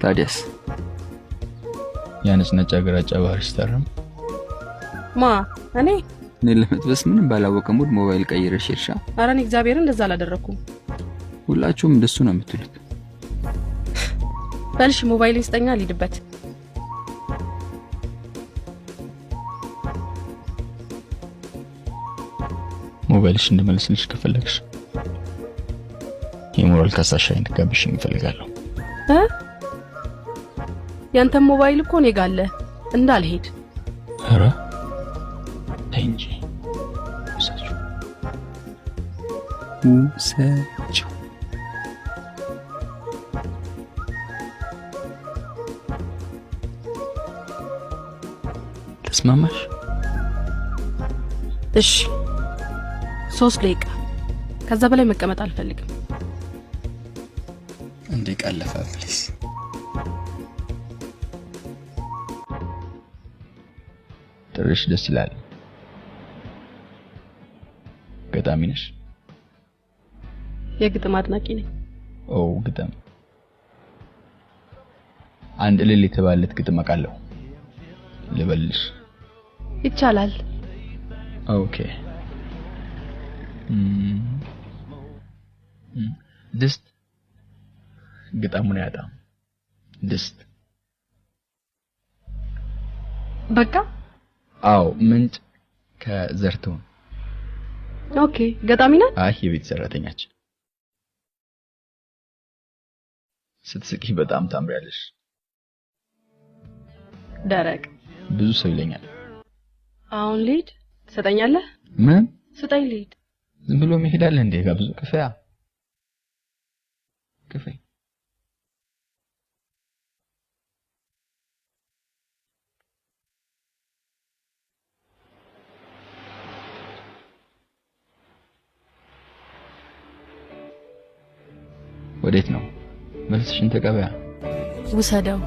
ታዲያስ ያንስ ነጭ ግራጫ ባህር ሲታረም እኔ ለመጥበስ ምንም ባላወቀ ሙድ ሞባይል ቀይረሽ እርሻ። ኧረ እኔ እግዚአብሔርን እንደዛ አላደረኩም። ሁላችሁም እንደሱ ነው የምትሉት። በልሽ ሞባይል ይስጠኛ ልሂድበት። ሞባይልሽ እንድመልስልሽ ከፈለግሽ የሞራል ካሳሽ እንድጋብሽኝ እፈልጋለሁ። ያንተ ሞባይል እኮ እኔ ጋር አለ እንዳልሄድ። ኧረ እንጂ ውሰጂው። ተስማማሽ? እሺ 3 ደቂቃ ከዛ በላይ መቀመጥ አልፈልግም። እንዴ ቀለፈ ፕሊስ። ጥርሽ ደስ ይላል። ገጣሚ ነሽ? የግጥም አድናቂ ነኝ። ኦ ግጥም። አንድ እልል የተባለት ግጥም አውቃለሁ። ልበልሽ? ይቻላል። ኦኬ። ድስት ግጣሙን ያጣም ድስት። በቃ አዎ ምንጭ ከዘርተው። ኦኬ ገጣሚ ነህ? አይ የቤት ሰራተኛችን። ስትስቂ በጣም ታምሪያለሽ። ደረቅ ብዙ ሰው ይለኛል። አሁን ልሂድ ትሰጠኛለህ? ምን ስጠኝ ልሂድ። ዝም ብሎ መሄድ አለ እንዴ? ጋብዙ ክፈያ ክፈይ። ወዴት ነው? መልስሽን ተቀበያ። ውሰደው።